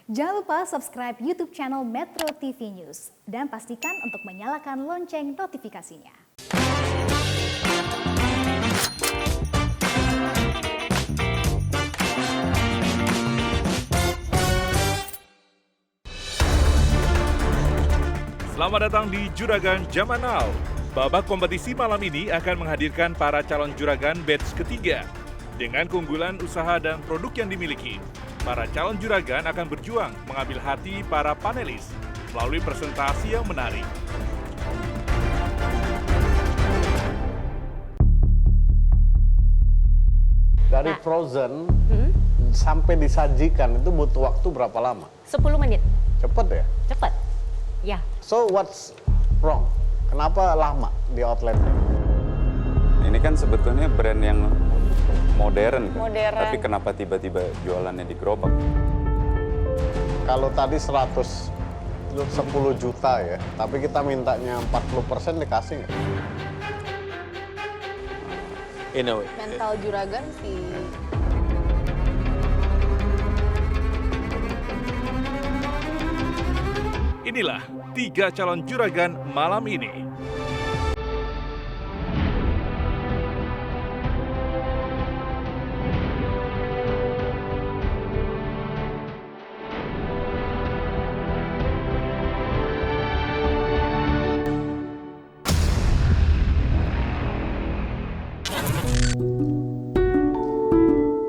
Jangan lupa subscribe YouTube channel Metro TV News dan pastikan untuk menyalakan lonceng notifikasinya. Selamat datang di Juragan Zaman Now. Babak kompetisi malam ini akan menghadirkan para calon juragan batch ketiga. Dengan keunggulan usaha dan produk yang dimiliki, para calon juragan akan berjuang mengambil hati para panelis melalui presentasi yang menarik. Dari frozen sampai disajikan itu butuh waktu berapa lama? 10 menit. Cepet ya? Cepat. Ya. So what's wrong? Kenapa lama di outletnya? Ini kan sebetulnya brand yang modern, kan? Modern. Tapi kenapa tiba-tiba jualannya di gerobak? Kalau tadi 110 juta ya, tapi kita mintanya 40% dikasih nggak? In a way. Mental juragan sih. Inilah 3 calon juragan malam ini.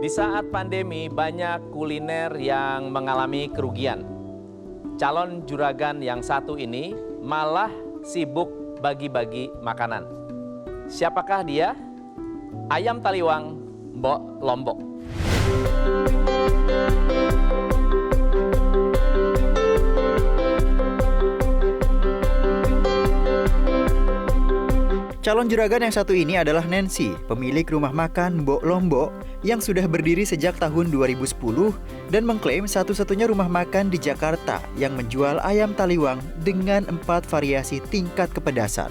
Di saat pandemi, banyak kuliner yang mengalami kerugian. Calon juragan yang satu ini malah sibuk bagi-bagi makanan. Siapakah dia? Ayam Taliwang Mbok Lombok. Calon juragan yang satu ini adalah Nancy, pemilik rumah makan Mbok Lombok yang sudah berdiri sejak tahun 2010 dan mengklaim satu-satunya rumah makan di Jakarta yang menjual ayam taliwang dengan 4 variasi tingkat kepedasan.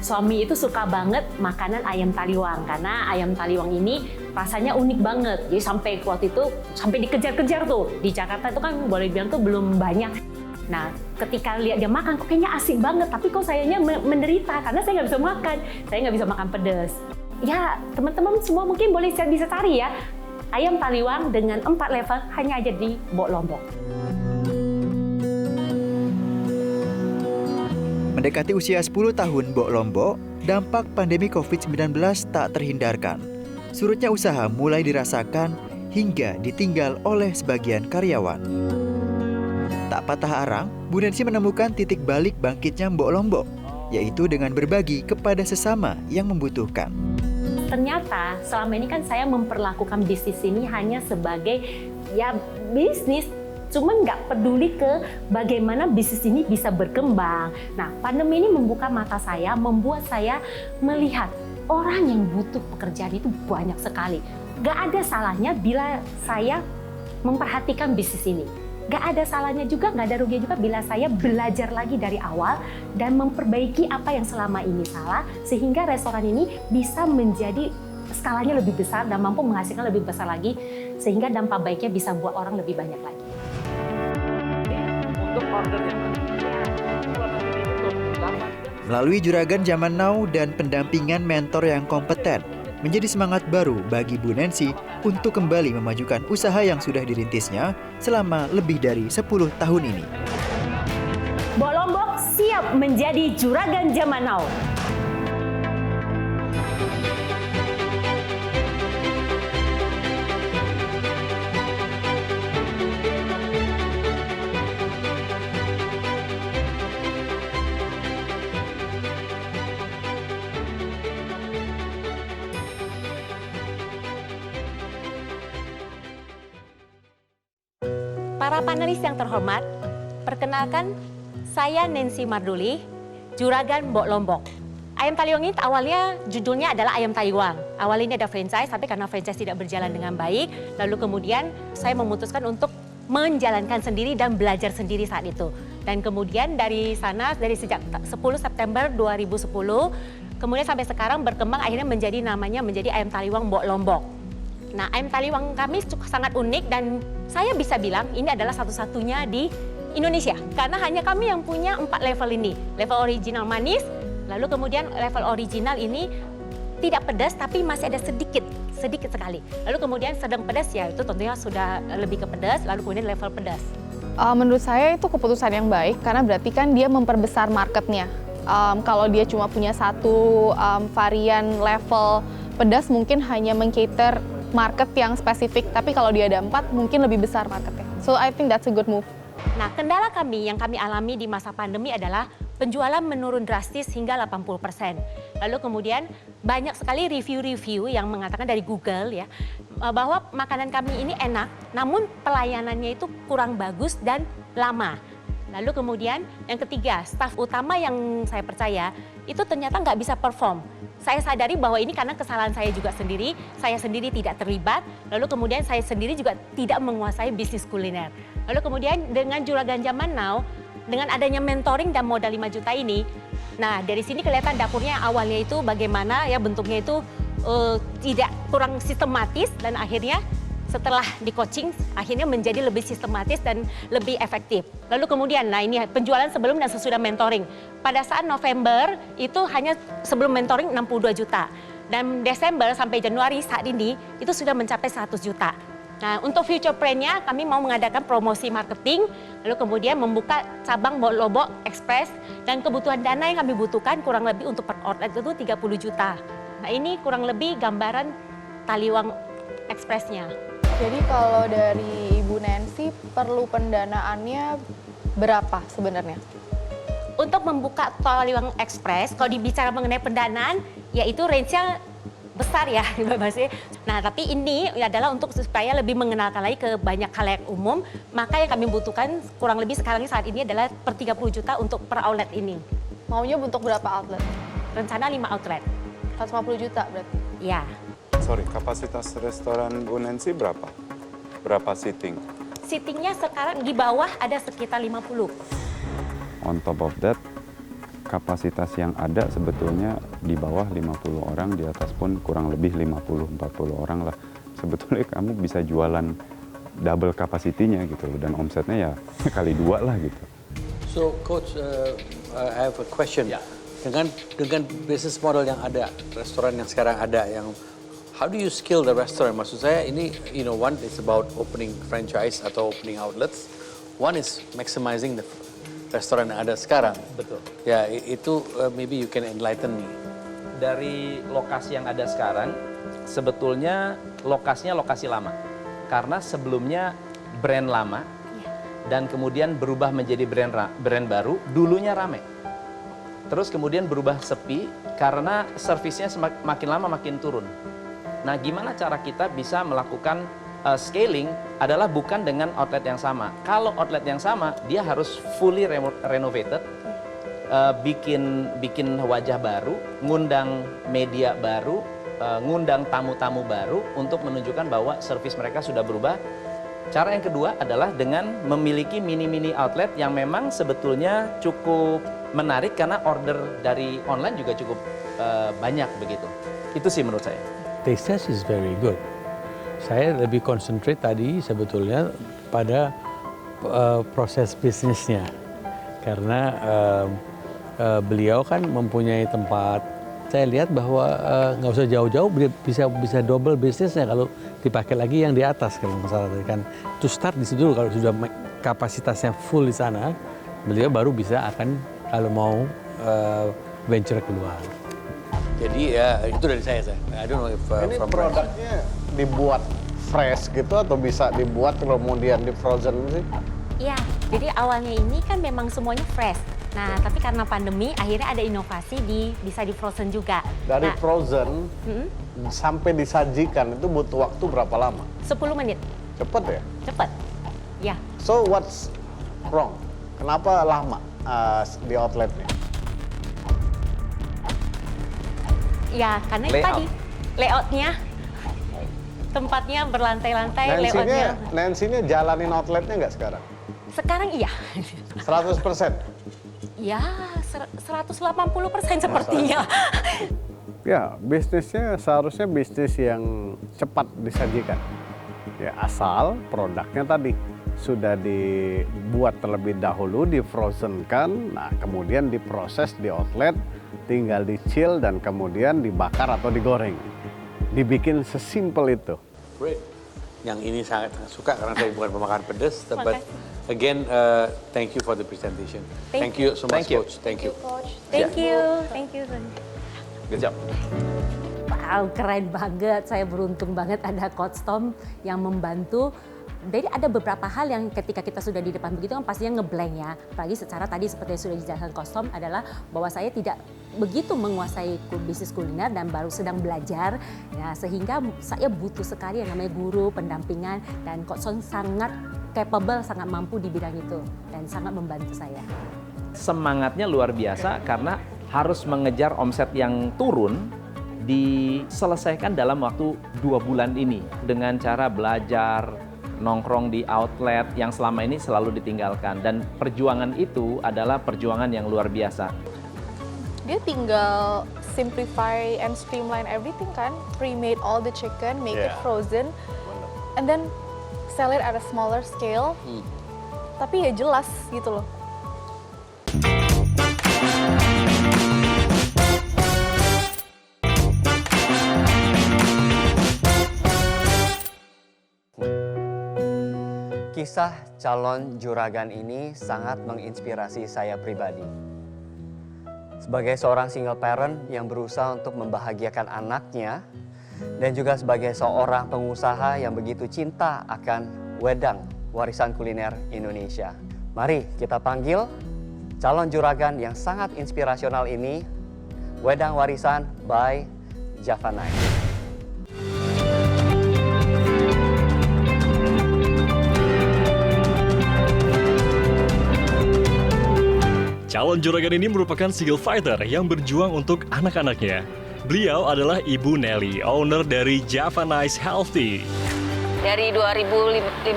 Suami itu suka banget makanan ayam taliwang karena ayam taliwang ini rasanya unik banget. Jadi sampai waktu itu sampai dikejar-kejar tuh. Di Jakarta itu kan boleh bilang tuh belum banyak. Nah, ketika lihat dia makan, kok kayaknya asik banget, tapi kok sayanya menderita karena saya nggak bisa makan. Saya nggak bisa makan pedas. Ya, teman-teman semua mungkin bisa cari ya. Ayam taliwang dengan 4 level hanya aja di Mbok Lombok. Mendekati usia 10 tahun Mbok Lombok, dampak pandemi COVID-19 tak terhindarkan. Surutnya usaha mulai dirasakan hingga ditinggal oleh sebagian karyawan. Tak patah arang, Bu Nancy menemukan titik balik bangkitnya Mbok Lombok, yaitu dengan berbagi kepada sesama yang membutuhkan. Ternyata selama ini kan saya memperlakukan bisnis ini hanya sebagai ya bisnis, cuman nggak peduli ke bagaimana bisnis ini bisa berkembang. Nah, pandemi ini membuka mata saya, membuat saya melihat orang yang butuh pekerjaan itu banyak sekali. Nggak ada salahnya bila saya memperhatikan bisnis ini. Gak ada salahnya juga, gak ada ruginya juga bila saya belajar lagi dari awal dan memperbaiki apa yang selama ini salah sehingga restoran ini bisa menjadi skalanya lebih besar dan mampu menghasilkan lebih besar lagi sehingga dampak baiknya bisa buat orang lebih banyak lagi. Untuk order yang Melalui Juragan Zaman Now dan pendampingan mentor yang kompeten, menjadi semangat baru bagi Bu Nancy untuk kembali memajukan usaha yang sudah dirintisnya selama lebih dari 10 tahun ini. Mbok Lombok siap menjadi Juragan Zaman Now. Para panelis yang terhormat, perkenalkan saya Nancy Marduli, Juragan Mbok Lombok. Ayam taliwang ini awalnya judulnya adalah ayam taliwang. Awalnya ini ada franchise, tapi karena franchise tidak berjalan dengan baik, lalu kemudian saya memutuskan untuk menjalankan sendiri dan belajar sendiri saat itu. Dan kemudian dari sana, dari sejak 10 September 2010, kemudian sampai sekarang berkembang akhirnya menjadi namanya menjadi ayam taliwang Mbok Lombok. Nah, ayam taliwang kami sangat unik dan saya bisa bilang ini adalah satu-satunya di Indonesia. Karena hanya kami yang punya 4 level ini. Level original manis, lalu kemudian level original ini tidak pedas tapi masih ada sedikit sekali. Lalu kemudian sedang pedas ya itu tentunya sudah lebih ke pedas, lalu kemudian level pedas. Menurut saya itu keputusan yang baik karena berarti kan dia memperbesar marketnya. Kalau dia cuma punya satu varian level pedas mungkin hanya meng-cater market yang spesifik, tapi kalau dia ada 4 mungkin lebih besar marketnya. So I think that's a good move. Nah, kendala kami yang kami alami di masa pandemi adalah penjualan menurun drastis hingga 80%. Lalu kemudian banyak sekali review-review yang mengatakan dari Google ya bahwa makanan kami ini enak, namun pelayanannya itu kurang bagus dan lama. Lalu kemudian yang ketiga, staf utama yang saya percaya itu ternyata nggak bisa perform. Saya sadari bahwa ini karena kesalahan saya juga sendiri, saya sendiri tidak terlibat, lalu kemudian saya sendiri juga tidak menguasai bisnis kuliner. Lalu kemudian dengan Juragan Zaman Now, dengan adanya mentoring dan modal 5 juta ini, nah dari sini kelihatan dapurnya awalnya itu bagaimana ya bentuknya itu tidak kurang sistematis dan akhirnya setelah di coaching akhirnya menjadi lebih sistematis dan lebih efektif. Lalu kemudian, nah ini penjualan sebelum dan sesudah mentoring. Pada saat November itu hanya sebelum mentoring 62 juta. Dan Desember sampai Januari saat ini itu sudah mencapai 100 juta. Nah untuk future plan-nya kami mau mengadakan promosi marketing, lalu kemudian membuka cabang Lombok Express dan kebutuhan dana yang kami butuhkan kurang lebih untuk per outlet itu 30 juta. Nah ini kurang lebih gambaran Taliwang Express-nya. Jadi kalau dari Ibu Nancy perlu pendanaannya berapa sebenarnya? Untuk membuka Taliwang Express, kalau dibicara mengenai pendanaan, yaitu range-nya besar ya. Nah tapi ini adalah untuk supaya lebih mengenalkan lagi ke banyak khalayak umum, maka yang kami butuhkan kurang lebih sekarang saat ini adalah per 30 juta untuk per outlet ini. Maunya untuk berapa outlet? Rencana 5 outlet. 150 juta berarti? Ya. Sorry, kapasitas restoran Bu Nancy berapa? Berapa seating? Seatingnya sekarang di bawah ada sekitar 50. On top of that, kapasitas yang ada sebetulnya di bawah 50 orang, di atas pun kurang lebih 50-40 orang lah. Sebetulnya kamu bisa jualan double kapasitinya gitu dan omsetnya ya kali 2 lah gitu. So Coach, I have a question. Dengan business model yang ada, restoran yang sekarang ada, yang how do you scale the restaurant? Maksud saya ini, one is about opening franchise atau opening outlets. One is maximizing the restoran yang ada sekarang. Betul. Ya, itu maybe you can enlighten me. Dari lokasi yang ada sekarang, sebetulnya lokasinya lokasi lama. Karena sebelumnya brand lama, dan kemudian berubah menjadi brand baru, dulunya rame. Terus kemudian berubah sepi karena servisnya makin lama makin turun. Nah, gimana cara kita bisa melakukan scaling adalah bukan dengan outlet yang sama. Kalau outlet yang sama, dia harus fully renovated, bikin wajah baru, ngundang media baru, ngundang tamu-tamu baru untuk menunjukkan bahwa servis mereka sudah berubah. Cara yang kedua adalah dengan memiliki mini-mini outlet yang memang sebetulnya cukup menarik karena order dari online juga cukup banyak begitu. Itu sih menurut saya. Taste test is very good. Saya lebih concentrate tadi sebetulnya pada proses bisnisnya. Karena beliau kan mempunyai tempat. Saya lihat bahwa nggak usah jauh-jauh bisa double bisnisnya kalau dipakai lagi yang di atas kalau masalah tadi kan. To start di situ dulu, kalau sudah kapasitasnya full di sana, beliau baru bisa akan kalau mau venture keluar. Jadi ya itu dari saya. I don't know if ini produknya dibuat fresh gitu atau bisa dibuat kemudian di frozen sih? Iya, jadi awalnya ini kan memang semuanya fresh. Nah, tapi karena pandemi akhirnya ada inovasi bisa di frozen juga. Dari frozen sampai disajikan itu butuh waktu berapa lama? 10 menit. Cepet ya? Cepet. Ya. So what's wrong? Kenapa lama di outletnya? Ya, karena itu tadi layoutnya, tempatnya berlantai-lantai, layoutnya. Nancy-nya jalanin outletnya nggak sekarang? Sekarang iya. 100%? Ya, 180% sepertinya. Ya, bisnisnya seharusnya bisnis yang cepat disajikan. Ya, asal produknya tadi sudah dibuat terlebih dahulu, di-frozen-kan, nah kemudian diproses di outlet, tinggal di-chill dan kemudian dibakar atau digoreng. Dibikin sesimpel itu. Great. Yang ini sangat suka karena saya bukan pemakan pedas, but again, thank you for the presentation. Thank you so much, Coach. Thank you. Thank you. Thank you. Good job. Wow, keren banget. Saya beruntung banget ada Coach Tom yang membantu. Jadi ada beberapa hal yang ketika kita sudah di depan begitu kan pastinya ngeblank ya. Apalagi secara tadi seperti yang sudah dijelaskan Coach Tom adalah bahwa saya tidak begitu menguasai bisnis kuliner dan baru sedang belajar. Ya, sehingga saya butuh sekali yang namanya guru, pendampingan, dan Coach Tom sangat capable, sangat mampu di bidang itu dan sangat membantu saya. Semangatnya luar biasa karena harus mengejar omset yang turun diselesaikan dalam waktu 2 bulan ini dengan cara belajar, nongkrong di outlet yang selama ini selalu ditinggalkan, dan perjuangan itu adalah perjuangan yang luar biasa. Dia tinggal simplify and streamline everything kan, pre-made all the chicken, make it frozen, and then sell it at a smaller scale. Tapi ya jelas gitu loh. Kisah calon juragan ini sangat menginspirasi saya pribadi. Sebagai seorang single parent yang berusaha untuk membahagiakan anaknya, dan juga sebagai seorang pengusaha yang begitu cinta akan wedang warisan kuliner Indonesia. Mari kita panggil calon juragan yang sangat inspirasional ini, Wedang Warisan by Javanese. Calon juragan ini merupakan single fighter yang berjuang untuk anak-anaknya. Beliau adalah Ibu Nelly, owner dari Javanese Healthy. Dari 2015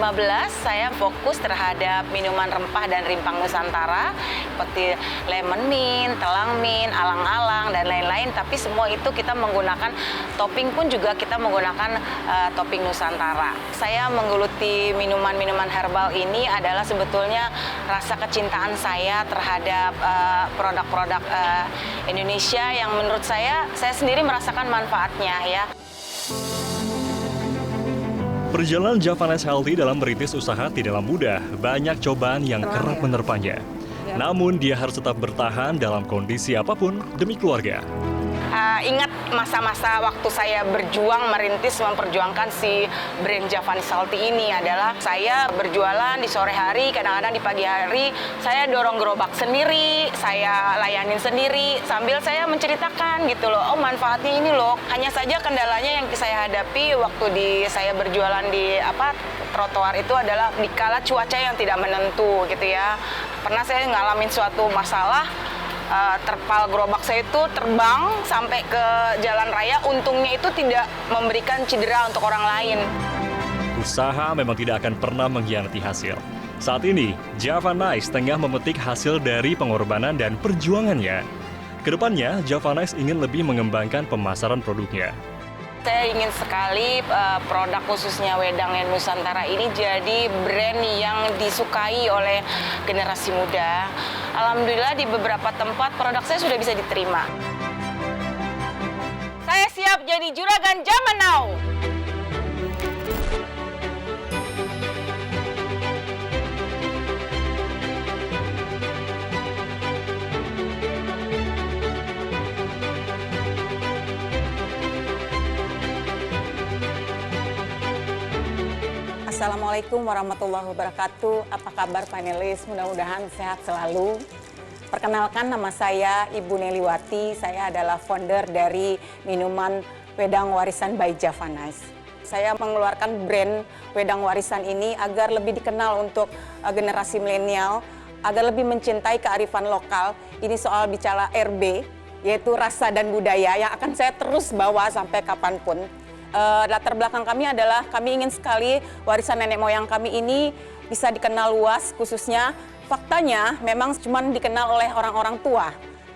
saya fokus terhadap minuman rempah dan rimpang Nusantara seperti lemon mint, telang mint, alang-alang dan lain-lain, tapi semua itu kita menggunakan topping pun juga kita menggunakan topping Nusantara. Saya menggeluti minuman-minuman herbal ini adalah sebetulnya rasa kecintaan saya terhadap produk-produk Indonesia yang menurut saya sendiri merasakan manfaatnya ya. Perjalanan Javanese Healthy dalam merintis usaha tidaklah mudah, banyak cobaan yang kerap menerpanya. Namun dia harus tetap bertahan dalam kondisi apapun demi keluarga. Ingat masa-masa waktu saya berjuang merintis memperjuangkan si brand Javanese Healthy ini adalah saya berjualan di sore hari, kadang-kadang di pagi hari saya dorong gerobak sendiri, saya layanin sendiri sambil saya menceritakan gitu loh, oh manfaatnya ini loh. Hanya saja kendalanya yang saya hadapi waktu saya berjualan di trotoar itu adalah dikala cuaca yang tidak menentu gitu ya. Pernah saya ngalamin suatu masalah, terpal gerobak saya itu terbang sampai ke jalan raya, untungnya itu tidak memberikan cedera untuk orang lain. Usaha memang tidak akan pernah mengkhianati hasil. Saat ini, Javanese tengah memetik hasil dari pengorbanan dan perjuangannya. Kedepannya, Javanese ingin lebih mengembangkan pemasaran produknya. Saya ingin sekali produk khususnya Wedang dan Nusantara ini jadi brand yang disukai oleh generasi muda. Alhamdulillah di beberapa tempat produk saya sudah bisa diterima. Saya siap jadi juragan zaman now. Assalamualaikum warahmatullahi wabarakatuh. Apa kabar panelis? Mudah-mudahan sehat selalu. Perkenalkan, nama saya Ibu Nelly Wati. Saya adalah founder dari minuman Wedang Warisan by Javanese. Saya mengeluarkan brand Wedang Warisan ini agar lebih dikenal untuk generasi milenial, agar lebih mencintai kearifan lokal. Ini soal bicara RB, yaitu rasa dan budaya yang akan saya terus bawa sampai kapanpun. Latar belakang kami adalah kami ingin sekali warisan nenek moyang kami ini bisa dikenal luas, khususnya faktanya memang cuma dikenal oleh orang-orang tua.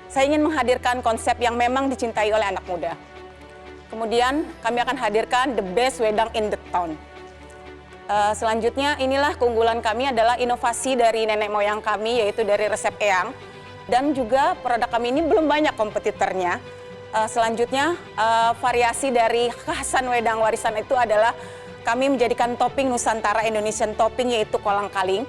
Saya ingin menghadirkan konsep yang memang dicintai oleh anak muda. Kemudian kami akan hadirkan the best wedang in the town. Selanjutnya inilah keunggulan kami adalah inovasi dari nenek moyang kami, yaitu dari resep eyang. Dan juga produk kami ini belum banyak kompetitornya. Selanjutnya variasi dari kekhasan wedang warisan itu adalah kami menjadikan topping Nusantara Indonesian topping, yaitu kolang-kaling.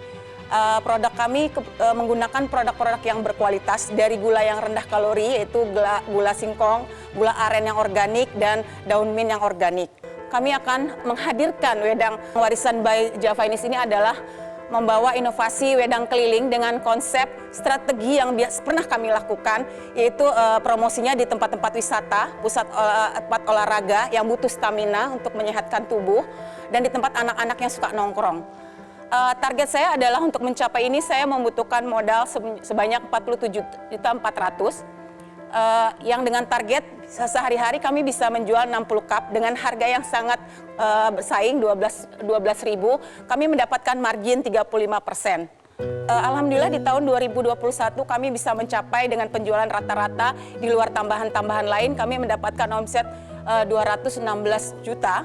Produk kami menggunakan produk-produk yang berkualitas dari gula yang rendah kalori, yaitu gula singkong, gula aren yang organik, dan daun mint yang organik. Kami akan menghadirkan wedang warisan by Javanese ini adalah membawa inovasi wedang keliling dengan konsep strategi yang pernah kami lakukan, yaitu promosinya di tempat-tempat wisata, pusat tempat olahraga yang butuh stamina untuk menyehatkan tubuh, dan di tempat anak-anak yang suka nongkrong. Target saya adalah untuk mencapai ini saya membutuhkan modal sebanyak 47.400.000. Yang dengan target sehari-hari kami bisa menjual 60 cup dengan harga yang sangat bersaing 12.000. Kami mendapatkan margin 35%. Alhamdulillah di tahun 2021 kami bisa mencapai dengan penjualan rata-rata di luar tambahan-tambahan lain kami mendapatkan omset 216 juta.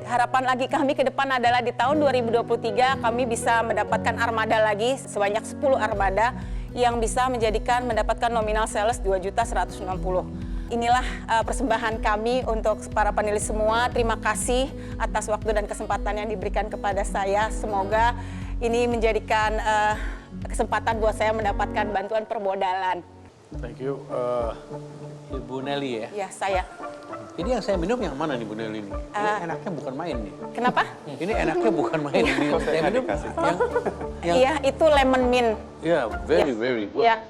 Harapan lagi kami ke depan adalah di tahun 2023 kami bisa mendapatkan armada lagi sebanyak 10 armada yang bisa mendapatkan nominal sales 2.160.000. Inilah persembahan kami untuk para panelis semua. Terima kasih atas waktu dan kesempatan yang diberikan kepada saya. Semoga ini menjadikan kesempatan buat saya mendapatkan bantuan permodalan. Thank you. Ibu Nelly ya? Ya, saya. Ini yang saya minum yang mana nih Bu Nelly ini? Ini enaknya bukan main nih. Kenapa? Ini enaknya bukan main. Saya minum Iya, itu lemon mint. Ya, very good. Ya.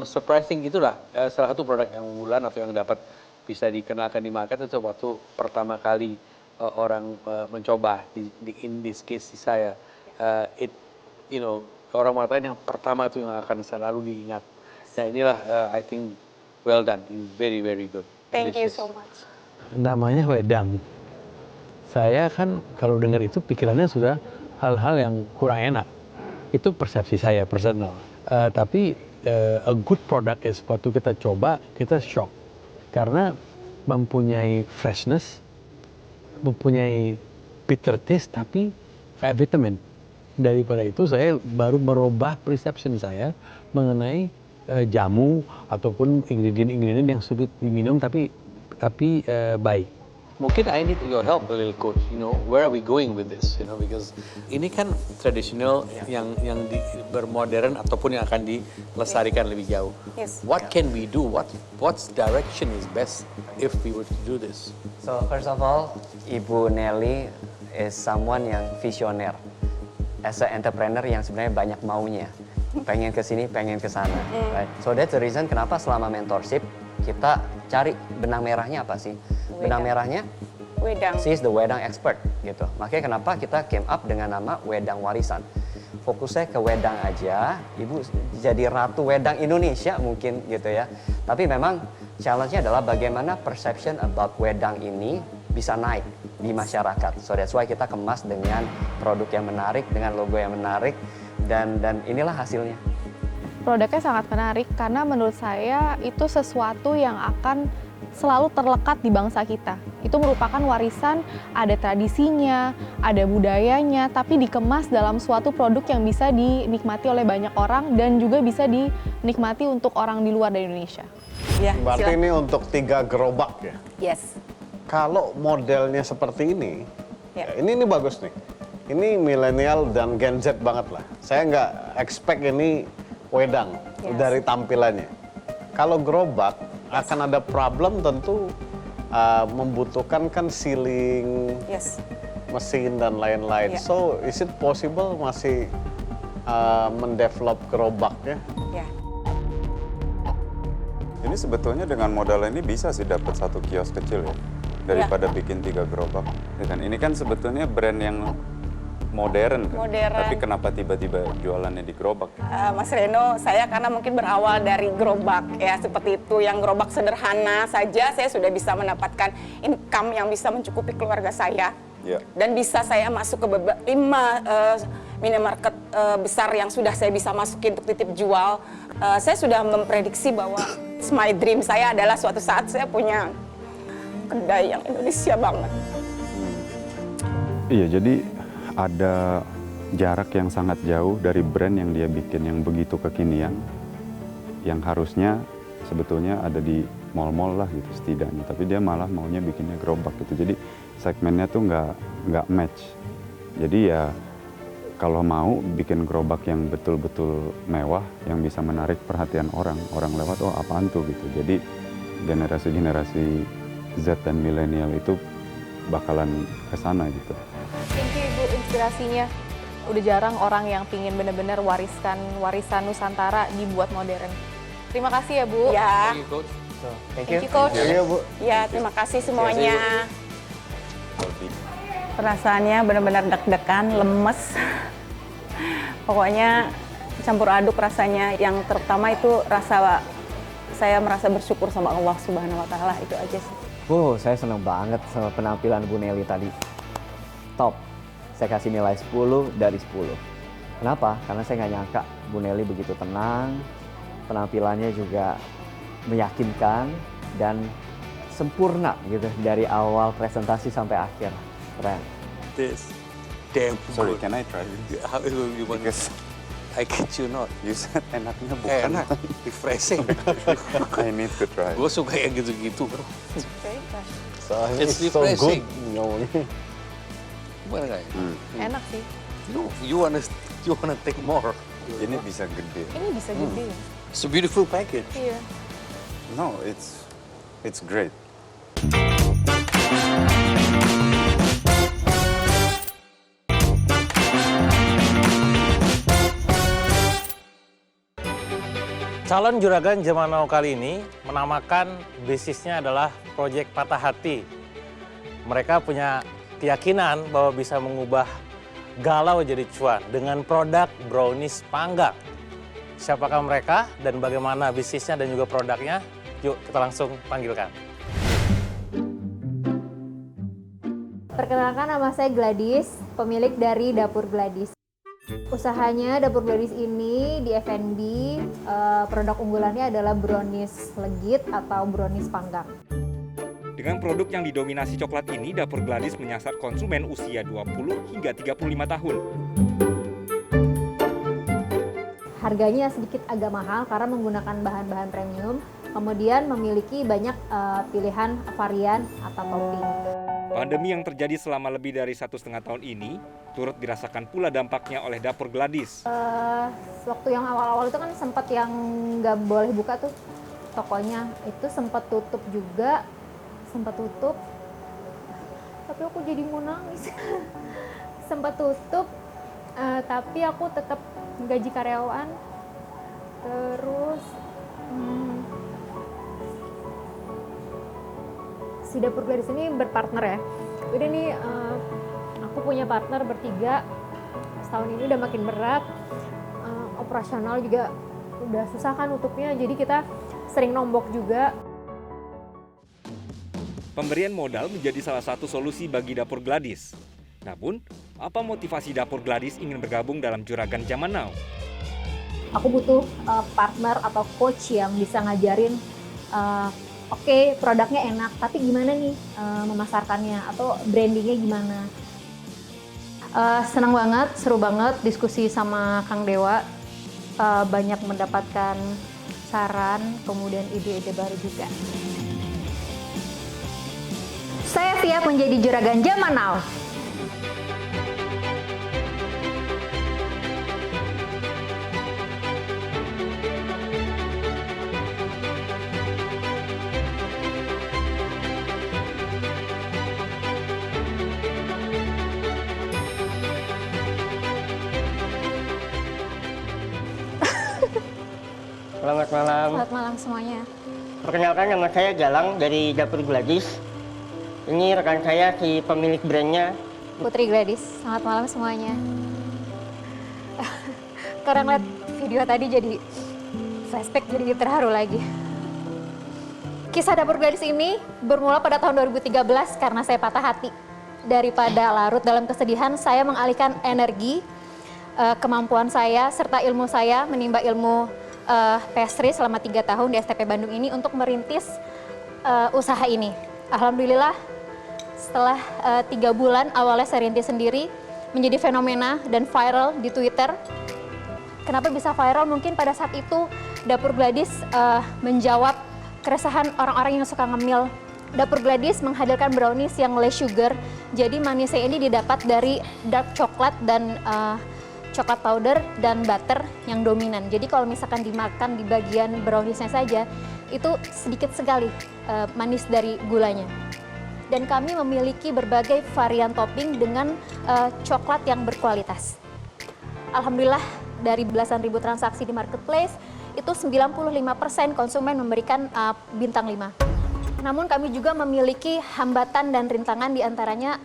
Surprising itulah salah satu produk yang unggulan atau yang dapat bisa dikenalkan di market itu waktu pertama kali orang mencoba in this case di saya. Orang mengatakan yang pertama itu yang akan selalu diingat. Nah inilah I think well done, very good. Thank you so much. Namanya wedang. Saya kan kalau dengar itu pikirannya sudah hal-hal yang kurang enak. Itu persepsi saya personal. Tapi a good product is waktu kita coba kita shock karena mempunyai freshness, mempunyai bitter taste tapi kayak vitamin. Daripada itu saya baru merubah perception saya mengenai jamu ataupun ingredient yang sulit diminum tapi baik. Mungkin I need your help a little coach. Where are we going with this? Because ini kan tradisional yang bermodern ataupun yang akan dilestarikan lebih jauh. Yes. What can we do? What's direction is best if we were to do this? So first of all, Ibu Nelly is someone yang visioner. As an entrepreneur yang sebenarnya banyak maunya. Pengen ke sini, pengen ke sana. Right? So that's the reason kenapa selama mentorship kita cari benang merahnya apa sih? Benang merahnya wedang. She is the wedang expert gitu. Makanya kenapa kita came up dengan nama Wedang Warisan. Fokusnya ke wedang aja, Ibu jadi ratu wedang Indonesia mungkin gitu ya. Tapi memang challenge-nya adalah bagaimana perception about wedang ini bisa naik di masyarakat. So that's why kita kemas dengan produk yang menarik, dengan logo yang menarik dan inilah hasilnya. Produknya sangat menarik karena menurut saya itu sesuatu yang akan selalu terlekat di bangsa kita. Itu merupakan warisan, ada tradisinya, ada budayanya, tapi dikemas dalam suatu produk yang bisa dinikmati oleh banyak orang dan juga bisa dinikmati untuk orang di luar dari Indonesia. Ya, Berarti silakan. ini untuk 3 gerobak ya? Yes. Kalau modelnya seperti ini, Ya. ini bagus nih. Ini milenial dan Gen Z banget lah. Saya nggak expect ini wedang dari tampilannya. Kalau gerobak akan ada problem tentu membutuhkan kan sealing, mesin dan lain-lain. So is it possible masih mendevelop gerobaknya? Ini sebetulnya dengan modal ini bisa sih dapat satu kios kecil ya daripada bikin 3 gerobak. Dan ini kan sebetulnya brand yang modern kan. Tapi kenapa tiba-tiba jualannya di gerobak? Mas Reno, saya karena mungkin berawal dari gerobak ya seperti itu, yang gerobak sederhana saja saya sudah bisa mendapatkan income yang bisa mencukupi keluarga saya. Dan bisa saya masuk ke 5 minimarket besar yang sudah saya bisa masukin untuk titip jual. Saya sudah memprediksi bahwa my dream saya adalah suatu saat saya punya kedai yang Indonesia banget. Iya, jadi ada jarak yang sangat jauh dari brand yang dia bikin yang begitu kekinian, yang harusnya sebetulnya ada di mall-mall lah gitu setidaknya, tapi dia malah maunya bikinnya gerobak gitu. Jadi segmennya tuh nggak match. Jadi ya kalau mau bikin gerobak yang betul-betul mewah, yang bisa menarik perhatian orang lewat, oh apaan tuh gitu. Jadi generasi Z dan milenial itu bakalan ke sana gitu. Thank you Ibu inspirasinya. Udah jarang orang yang pingin bener-bener warisan Nusantara dibuat modern. Terima kasih ya Bu. Ya. Thank you, Coach. Thank you, Coach. Thank you, Bu. Ya, terima kasih semuanya. Perasaannya benar-benar deg-degan, lemes. Pokoknya campur aduk rasanya. Yang terutama itu saya merasa bersyukur sama Allah Subhanahu wa Ta'ala, itu aja sih. Saya senang banget sama penampilan Bu Nelly tadi. Top. Saya kasih nilai 10 dari 10. Kenapa? Karena saya nggak nyangka Bu Nelly begitu tenang, penampilannya juga meyakinkan dan sempurna gitu dari awal presentasi sampai akhir. Keren. This damn Sorry, good. can I try this? How you want? Because I kid you not. you said enaknya bukan. Enak, refreshing. I need to try. Gue suka yang gitu-gitu, bro. Soalnya It's so good. refreshing. Ngomongnya. Gimana kayak? Enak sih. No, you wanna take more. Ini bisa gede. Ini bisa gede. It's a beautiful package. Iya. No, it's great. Calon juragan zaman now kali ini menamakan bisnisnya adalah Proyek Patah Hati. Mereka punya keyakinan bahwa bisa mengubah galau jadi cuan dengan produk brownies panggang. Siapakah mereka dan bagaimana bisnisnya dan juga produknya? Yuk kita langsung panggilkan. Perkenalkan, nama saya Gladys, pemilik dari Dapur Gladys. Usahanya Dapur Gladys ini di F&B, produk unggulannya adalah brownies legit atau brownies panggang. Dengan produk yang didominasi coklat ini, Dapur Gladys menyasar konsumen usia 20 hingga 35 tahun. Harganya sedikit agak mahal karena menggunakan bahan-bahan premium, kemudian memiliki banyak pilihan varian atau topping. Pandemi yang terjadi selama lebih dari 1,5 tahun ini turut dirasakan pula dampaknya oleh Dapur Gladys. Waktu yang awal-awal itu kan sempat yang nggak boleh buka tuh tokonya, itu sempat tutup juga, tapi aku jadi mau nangis. Sempat tutup, tapi aku tetap gaji karyawan, terus si Dapur Gladys ini berpartner ya. Udah nih, aku punya partner bertiga. Setahun ini udah makin berat, operasional juga udah susah kan nutupnya. Jadi kita sering nombok juga. Pemberian modal menjadi salah satu solusi bagi Dapur Gladys. Namun, apa motivasi Dapur Gladys ingin bergabung dalam Juragan Zaman Now? Aku butuh partner atau coach yang bisa ngajarin, oke, produknya enak, tapi gimana nih memasarkannya atau brandingnya gimana. Senang banget, seru banget diskusi sama Kang Dewa, banyak mendapatkan saran, kemudian ide-ide baru juga. Saya siap menjadi Juragan Zaman Now. Selamat malam. Selamat malam semuanya. Perkenalkan, nama saya Galang dari Dapur Gladys. Ini rekan saya, si pemilik brandnya. Putri Gladys. Selamat malam semuanya. Karena ngeliat video tadi jadi flashback, jadi terharu lagi. Kisah Dapur Gladys ini bermula pada tahun 2013 karena saya patah hati. Daripada larut dalam kesedihan, saya mengalihkan energi, kemampuan saya, serta ilmu saya menimba ilmu pastry selama 3 tahun di STP Bandung ini untuk merintis usaha ini. Alhamdulillah setelah 3 bulan awalnya saya rintis sendiri, menjadi fenomena dan viral di Twitter. Kenapa bisa viral? Mungkin pada saat itu Dapur Gladys menjawab keresahan orang-orang yang suka ngemil. Dapur Gladys menghadirkan brownies yang less sugar, jadi manisnya ini didapat dari dark coklat dan coklat powder dan butter yang dominan. Jadi kalau misalkan dimakan di bagian browniesnya saja, itu sedikit sekali manis dari gulanya. Dan kami memiliki berbagai varian topping dengan coklat yang berkualitas. Alhamdulillah dari belasan ribu transaksi di marketplace, itu 95% konsumen memberikan bintang 5. Namun kami juga memiliki hambatan dan rintangan, diantaranya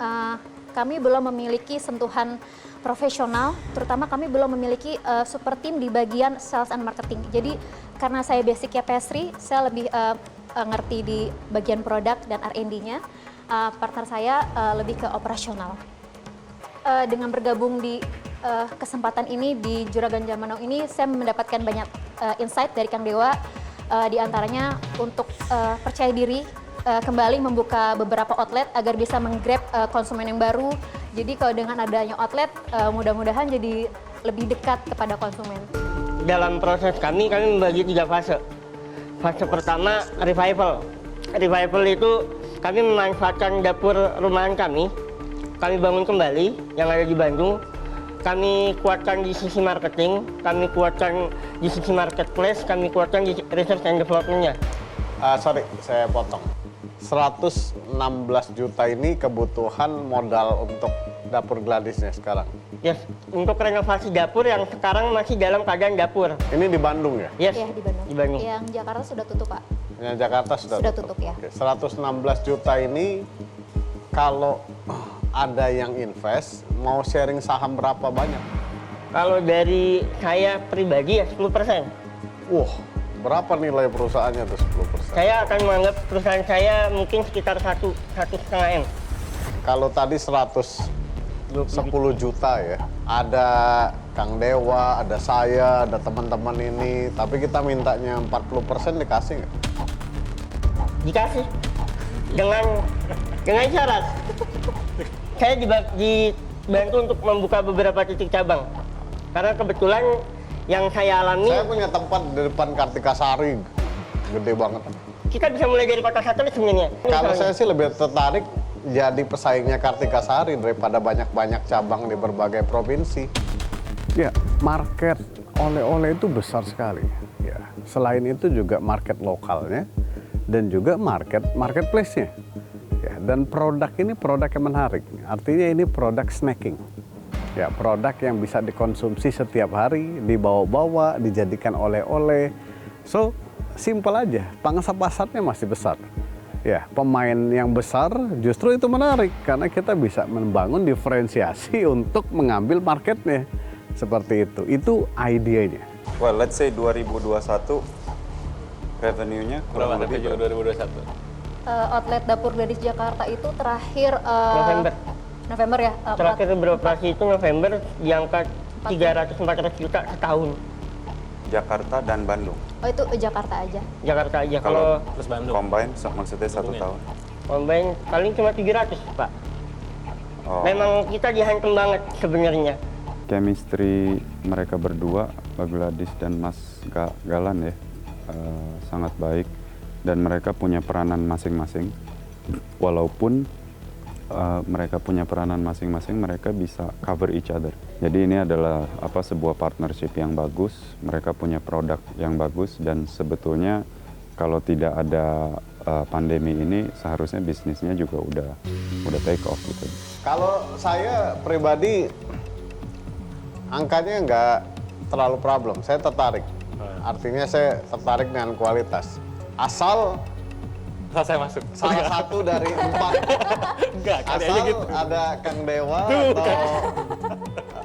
kami belum memiliki sentuhan profesional, terutama kami belum memiliki super team di bagian sales and marketing. Jadi karena saya basicnya pastry, saya lebih ngerti di bagian produk dan R&D-nya. Partner saya lebih ke operasional. Dengan bergabung di kesempatan ini di Juragan Zaman Now ini, saya mendapatkan banyak insight dari Kang Dewa. Di antaranya untuk percaya diri, kembali membuka beberapa outlet agar bisa menggrab konsumen yang baru. Jadi kalau dengan adanya outlet, mudah-mudahan jadi lebih dekat kepada konsumen. Dalam proses kami membagi 3 fase. Fase pertama, revival. Revival itu kami memanfaatkan dapur rumahan kami bangun kembali yang ada di Bandung. Kami kuatkan di sisi marketing, kami kuatkan di sisi marketplace, kami kuatkan di research and development-nya. Sorry, saya potong. 116 juta ini kebutuhan modal untuk dapur Gladysnya sekarang? Yes, untuk renovasi dapur yang sekarang masih dalam keadaan dapur. Ini di Bandung ya? Yes, Ya, di Bandung. Di Bandung. Yang Jakarta sudah tutup, Pak. Yang Jakarta sudah tutup ya. Oke, 116 juta ini kalau ada yang invest, mau sharing saham berapa banyak? Kalau dari saya pribadi ya 10%. Wah, berapa nilai perusahaannya tuh 10%? Saya akan menganggap perusahaan saya mungkin sekitar 1,5 M. Kalau tadi 110 juta ya, ada Kang Dewa, ada saya, ada teman-teman ini, tapi kita mintanya 40% dikasih nggak? Dikasih dengan syarat. Saya dibantu untuk membuka beberapa titik cabang. Karena kebetulan yang saya alami... Saya punya tempat di depan Kartika Sari, gede banget. Kita bisa mulai dari kota satu sebenarnya. Kalau saya sih lebih tertarik jadi pesaingnya Kartika Sari daripada banyak-banyak cabang di berbagai provinsi. Ya, market oleh-oleh itu besar sekali. Ya, selain itu juga market lokalnya dan juga marketplace-nya. Ya, dan produk ini produk yang menarik, artinya ini produk snacking. Ya, produk yang bisa dikonsumsi setiap hari, dibawa-bawa, dijadikan oleh-oleh. So, simpel aja, pangsa pasarnya masih besar. Ya, pemain yang besar justru itu menarik, karena kita bisa membangun diferensiasi untuk mengambil marketnya. Seperti itu idenya. Well, let's say 2021, revenue-nya kurang lebih 2021? Outlet Dapur Gladys Jakarta itu terakhir November ya? Terakhir beroperasi itu November, di angka 300-400 juta setahun. Jakarta dan Bandung. Oh, itu Jakarta aja? Jakarta aja. Kalau plus Bandung. Combine maksudnya 1 tahun. Combine paling cuma 300, Pak. Oh. Memang kita dihantam banget sebenarnya. Chemistry mereka berdua, Pak Gladys dan Mas Galan ya, sangat baik. Dan mereka punya peranan masing-masing. Walaupun mereka punya peranan masing-masing, mereka bisa cover each other. Jadi ini adalah sebuah partnership yang bagus. Mereka punya produk yang bagus dan sebetulnya kalau tidak ada pandemi ini seharusnya bisnisnya juga udah take off gitu. Kalau saya pribadi angkanya nggak terlalu problem. Saya tertarik. Artinya saya tertarik dengan kualitas. Asal saya masuk. Salah satu dari 4. Enggak, asal aja gitu. Ada Kang Dewa atau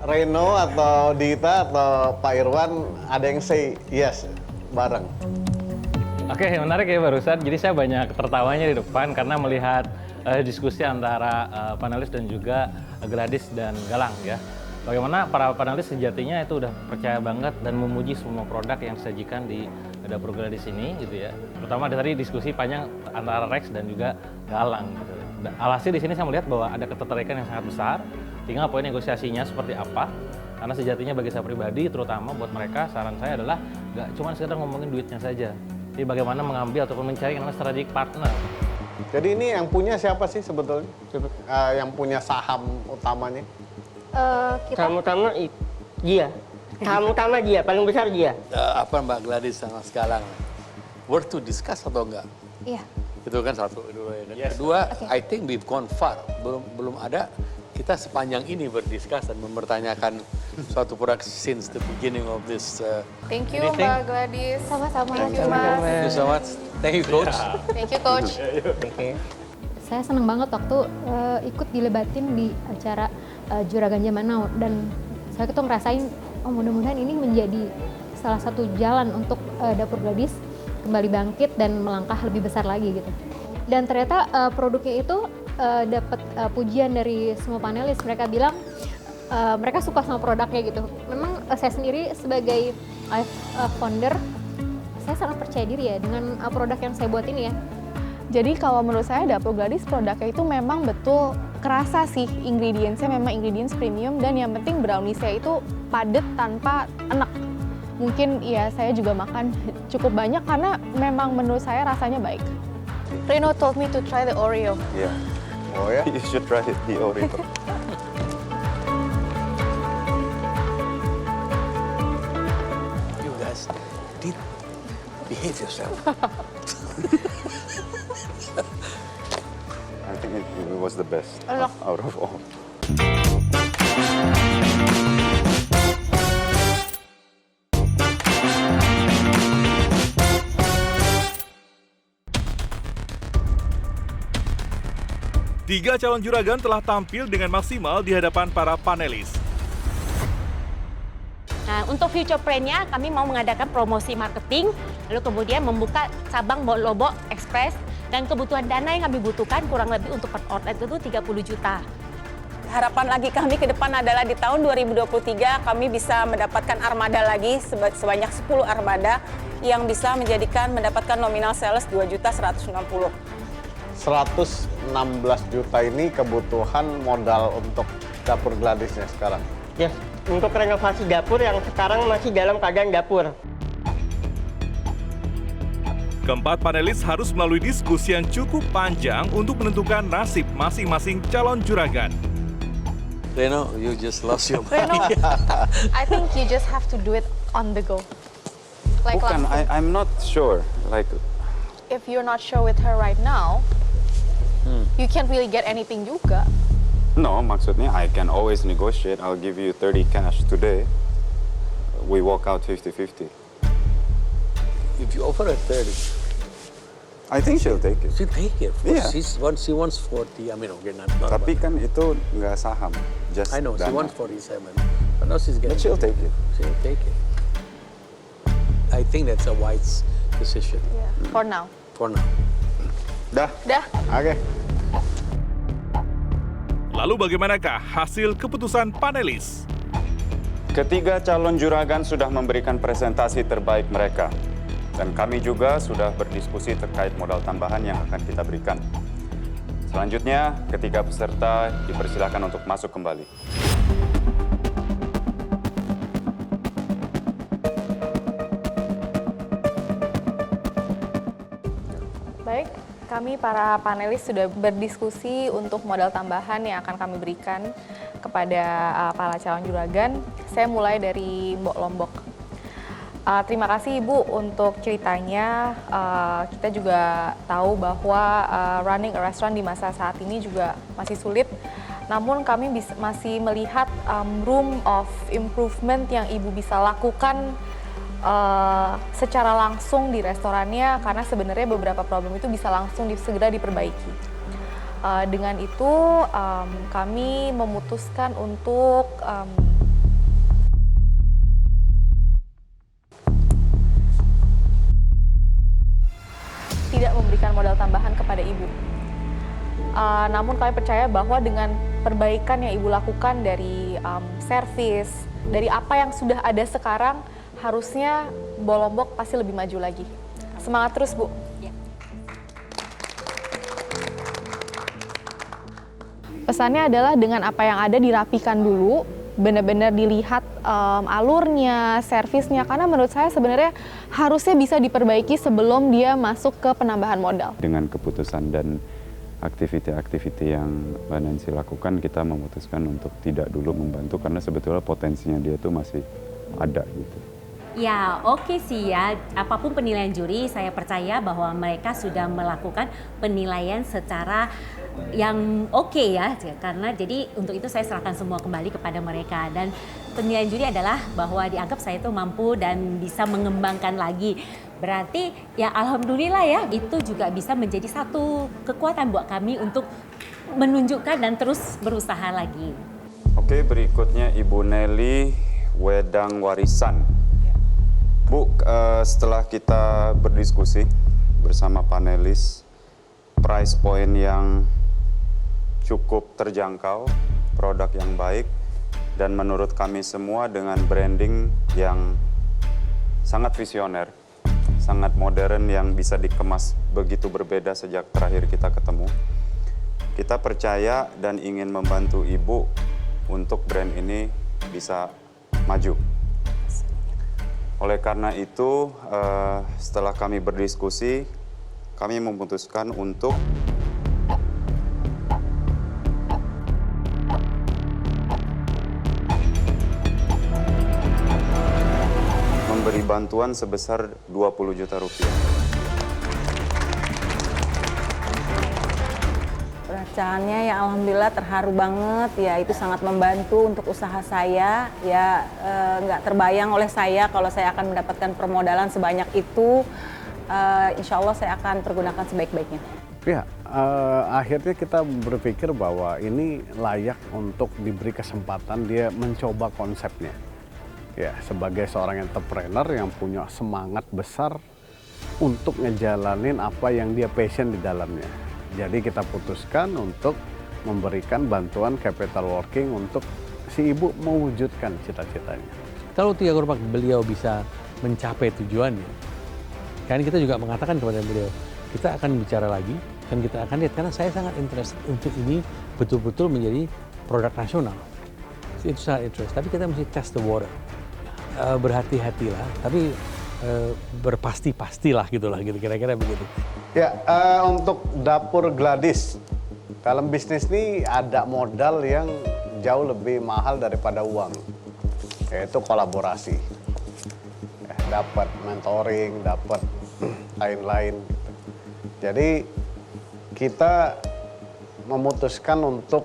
Reno atau Dita atau Pak Irwan ada yang say yes bareng. Oke, menarik ya barusan. Jadi saya banyak tertawanya di depan karena melihat diskusi antara panelis dan juga Gladys dan Galang ya. Bagaimana para panelis sejatinya itu udah percaya banget dan memuji semua produk yang disajikan di Dapur Gladys ini gitu ya. Terutama tadi diskusi panjang antara Rex dan juga Galang gitu. Alhasil di sini saya melihat bahwa ada ketertarikan yang sangat besar Tinggal poin negosiasinya seperti apa. Karena sejatinya bagi saya pribadi, terutama buat mereka, saran saya adalah nggak cuma sekedar ngomongin duitnya saja. Jadi bagaimana mengambil ataupun mencari yang namanya strategic partner. Jadi ini yang punya siapa sih sebetulnya? Yang punya saham utamanya? Utama dia. Saham utama dia, paling besar dia. Apa Mbak Gladys sama sekarang? Worth to discuss atau enggak? Iya. Itu kan satu. Kedua, I think we've gone far. Belum ada kita sepanjang ini berdiskus dan mempertanyakan suatu produk since the beginning of this. Thank you Mbak Gladys. Sama-sama. Thank you Mas. Thank you so much. Thank you Coach. Thank you Coach. Saya senang banget waktu ikut dilebatin di acara Juragan Zaman Now, dan saya tuh ngerasain mudah-mudahan ini menjadi salah satu jalan untuk Dapur Gladys kembali bangkit dan melangkah lebih besar lagi gitu. Dan ternyata produknya itu dapat pujian dari semua panelis. Mereka bilang mereka suka sama produknya gitu. Memang saya sendiri sebagai founder, saya sangat percaya diri ya dengan produk yang saya buat ini ya. Jadi kalau menurut saya Dapur Gladys produknya itu memang betul kerasa sih, ingredientsnya memang ingredients premium, dan yang penting browniesnya itu padat tanpa enak. Mungkin ya saya juga makan cukup banyak karena memang menurut saya rasanya baik. Reno told me to try the Oreo. Yeah. Oh ya? You should try it, the Oreo. You guys did behave yourself. I think it was the best out of all. Tiga calon juragan telah tampil dengan maksimal di hadapan para panelis. Nah, untuk future plan-nya kami mau mengadakan promosi marketing, lalu kemudian membuka cabang Lombok Express, dan kebutuhan dana yang kami butuhkan kurang lebih untuk per outlet itu 30 juta. Harapan lagi kami ke depan adalah di tahun 2023 kami bisa mendapatkan armada lagi sebanyak 10 armada yang bisa mendapatkan nominal sales 2.160.000. 116 juta ini kebutuhan modal untuk Dapur Gladysnya sekarang. Ya, untuk renovasi dapur yang sekarang masih dalam keadaan dapur. Keempat panelis harus melalui diskusi yang cukup panjang untuk menentukan nasib masing-masing calon juragan. Reno, you just lost your mind. Reno, I think you just have to do it on the go. Like Bukan, I'm not sure. Like, if you're not sure with her right now, you can't really get anything juga. no, maksudnya I can always negotiate. I'll give you 30 cash today. We walk out 50-50. If you offer her 30, I think she'll take it. she'll take it. Yeah. She wants 40. I mean, okay, not Tapi kan itu nggak saham, just I know, she dana. wants 47. But now she's getting... But she'll take it. She'll take it. I think that's a wise decision. Yeah, for now. For now. Dah. Oke. Lalu bagaimanakah hasil keputusan panelis? Ketiga calon juragan sudah memberikan presentasi terbaik mereka. Dan kami juga sudah berdiskusi terkait modal tambahan yang akan kita berikan. Selanjutnya, ketiga peserta dipersilakan untuk masuk kembali. Baik, kami para panelis sudah berdiskusi untuk modal tambahan yang akan kami berikan kepada para calon juragan. Saya mulai dari Mbok Lombok. Terima kasih Ibu untuk ceritanya. Kita juga tahu bahwa running a restaurant di masa saat ini juga masih sulit. Namun kami masih melihat room of improvement yang Ibu bisa lakukan secara langsung di restorannya, karena sebenarnya beberapa problem itu bisa langsung segera diperbaiki. Dengan itu kami memutuskan untuk tidak memberikan modal tambahan kepada Ibu. Namun kami percaya bahwa dengan perbaikan yang Ibu lakukan dari servis, dari apa yang sudah ada sekarang, harusnya Mbok Lombok pasti lebih maju lagi. Semangat terus, Bu. Pesannya adalah dengan apa yang ada dirapikan dulu, benar-benar dilihat alurnya, servisnya, karena menurut saya sebenarnya harusnya bisa diperbaiki sebelum dia masuk ke penambahan modal. Dengan keputusan dan aktiviti-aktiviti yang Mbak Nancy lakukan, kita memutuskan untuk tidak dulu membantu karena sebetulnya potensinya dia tuh masih ada gitu. Ya, oke sih ya. Apapun penilaian juri, saya percaya bahwa mereka sudah melakukan penilaian secara yang oke ya. Karena jadi untuk itu saya serahkan semua kembali kepada mereka. Dan penilaian juri adalah bahwa dianggap saya itu mampu dan bisa mengembangkan lagi. Berarti ya alhamdulillah ya, itu juga bisa menjadi satu kekuatan buat kami untuk menunjukkan dan terus berusaha lagi. Oke, berikutnya Ibu Nelly Wedang Warisan. Bu, setelah kita berdiskusi bersama panelis, price point yang cukup terjangkau, produk yang baik, dan menurut kami semua dengan branding yang sangat visioner, sangat modern yang bisa dikemas begitu berbeda sejak terakhir kita ketemu. Kita percaya dan ingin membantu Ibu untuk brand ini bisa maju. Oleh karena itu, setelah kami berdiskusi, kami memutuskan untuk memberi bantuan sebesar 20 juta rupiah. Peracaannya ya alhamdulillah terharu banget, ya itu sangat membantu untuk usaha saya, ya nggak terbayang oleh saya kalau saya akan mendapatkan permodalan sebanyak itu, insya Allah saya akan pergunakan sebaik-baiknya. Ya, akhirnya kita berpikir bahwa ini layak untuk diberi kesempatan dia mencoba konsepnya. Ya, sebagai seorang entrepreneur yang punya semangat besar untuk ngejalanin apa yang dia passion di dalamnya. Jadi kita putuskan untuk memberikan bantuan capital working untuk si ibu mewujudkan cita-citanya. Kalau 3 gerobak beliau bisa mencapai tujuannya, kan kita juga mengatakan kepada beliau, kita akan bicara lagi dan kita akan lihat, karena saya sangat interest untuk ini betul-betul menjadi produk nasional. Itu sangat interest, tapi kita mesti test the water. Berhati-hatilah, tapi berpasti-pastilah gitu kira-kira begitu. Ya, untuk dapur Gladys, dalam bisnis ini ada modal yang jauh lebih mahal daripada uang, yaitu kolaborasi. Ya, dapat mentoring, dapat lain-lain. Jadi kita memutuskan untuk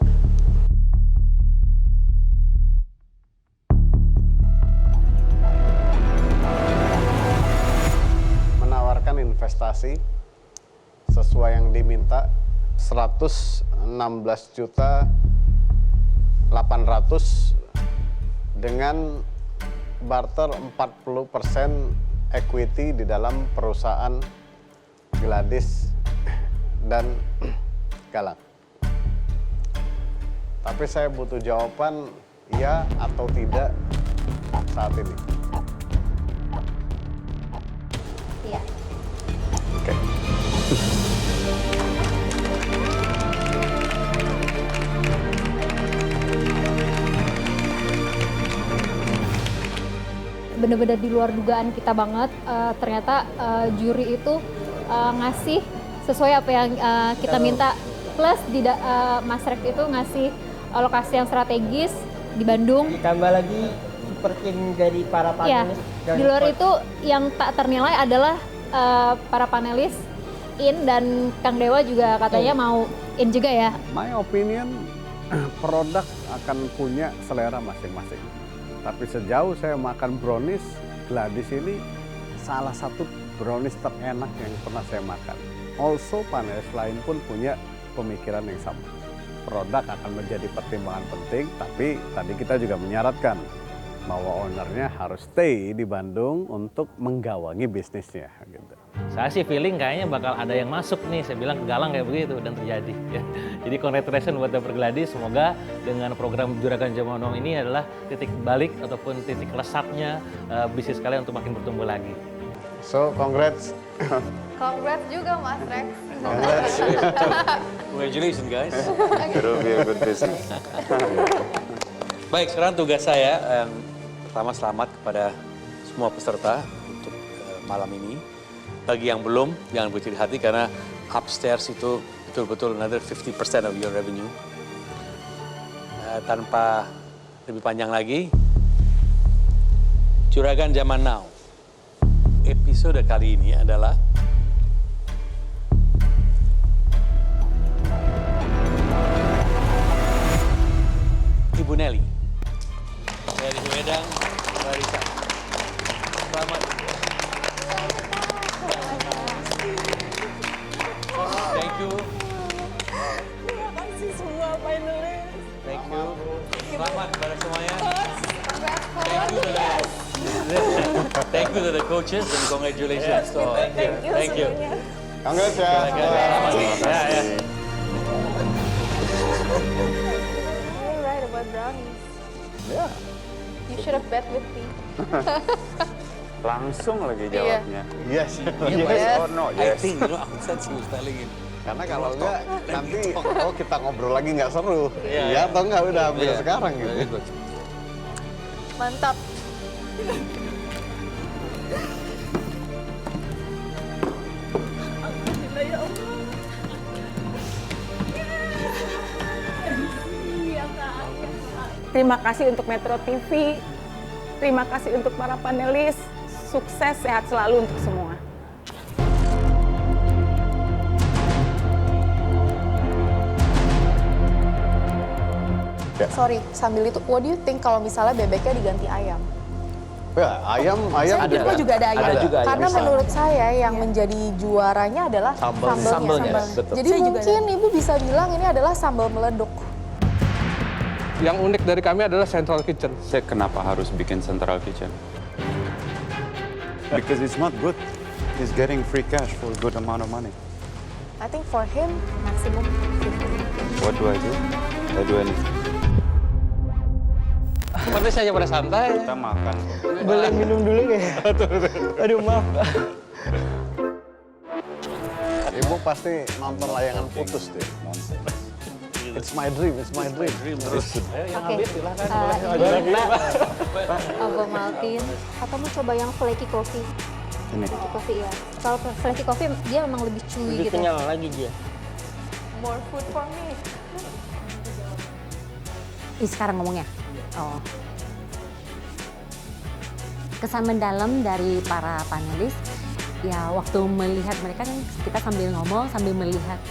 menawarkan investasi sesuai yang diminta 116.800.000 dengan barter 40% equity di dalam perusahaan Gladys dan Galang. Tapi saya butuh jawaban iya atau tidak saat ini. Iya. Oke. Benar-benar di luar dugaan kita banget. Ternyata juri itu ngasih sesuai apa yang kita minta. Plus Mas Rex itu ngasih lokasi yang strategis di Bandung. Ditambah lagi super team dari para panelis. Ya, di luar itu yang tak ternilai adalah para panelis in, dan Kang Dewa juga katanya mau in juga ya. My opinion, produk akan punya selera masing-masing. Tapi sejauh saya makan brownies, Gladys ini salah satu brownies terenak yang pernah saya makan. Also, panelis lain pun punya pemikiran yang sama. Produk akan menjadi pertimbangan penting, tapi tadi kita juga menyarankan bahwa ownernya harus stay di Bandung untuk menggawangi bisnisnya. Gitu. Saya sih feeling kayaknya bakal ada yang masuk nih, saya bilang ke Galang kayak begitu, dan terjadi. Ya. Jadi congratulations buat Dapur Gladys, semoga dengan program Juragan Zaman Now ini adalah titik balik ataupun titik lesatnya bisnis kalian untuk makin bertumbuh lagi. So, congrats. Congrats juga Mas Rex. Congratulations guys. It will be a good business. Baik, sekarang tugas saya yang pertama selamat kepada semua peserta untuk malam ini. Bagi yang belum, jangan berkecil hati karena upstairs itu betul-betul another 50% of your revenue. Tanpa lebih panjang lagi, Juragan Zaman Now. Episode kali ini adalah Ibu Nelly dari Wedang, Barisa. Selamat. Thank you. Terima kasih semua panelis. Thank you. Selamat kepada semuanya. Thank you to the coaches and congratulations to all. Thank you. Congrats ya. Selamat. Ya. You're right about brownies. Yeah. You should have bet with me. Langsung lagi jawabnya. Yes. Yes or no? I Yes. think, Ahsan she was telling him. Karena kalau enggak nanti kita ngobrol lagi nggak seru. Iya. Ya atau enggak udah ambil Iya. sekarang gitu. Mantap. Terima kasih untuk Metro TV. Terima kasih untuk para panelis. Sukses, sehat selalu untuk semua. Sorry, sambil itu, what do you think kalau misalnya bebeknya diganti ayam? Ya, ayam Saya ada. juga ada ayam. Ada juga ayam. Karena Bisa. menurut saya yang menjadi juaranya adalah Sambelnya, sambelnya. betul. Jadi mungkin Ibu bisa bilang ini adalah sambal meleduk. Yang unik dari kami adalah central kitchen. Saya kenapa harus bikin central kitchen? Because it's not good. He's getting free cash for a good amount of money. I think for him maksimum 50. What do I do? I do anything. Seperti saja pada santai. Kita makan. Boleh minum dulu nggak ya? Aduh maaf. Ibu pasti nonton layangan putus deh. It's my dream, it's my dream. Terus. Oke. Ovomaltine atau mau coba yang flaky coffee? Ini. Flaky coffee ya. Kalau flaky coffee dia memang lebih chewy Lebih gitu. kenyal lagi dia. More food for me. Sekarang ngomongnya. Oh. Kesan mendalam dari para panelis, ya waktu melihat mereka kan kita sambil ngomong, sambil melihat.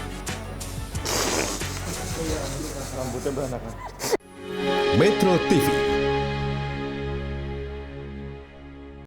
Metro TV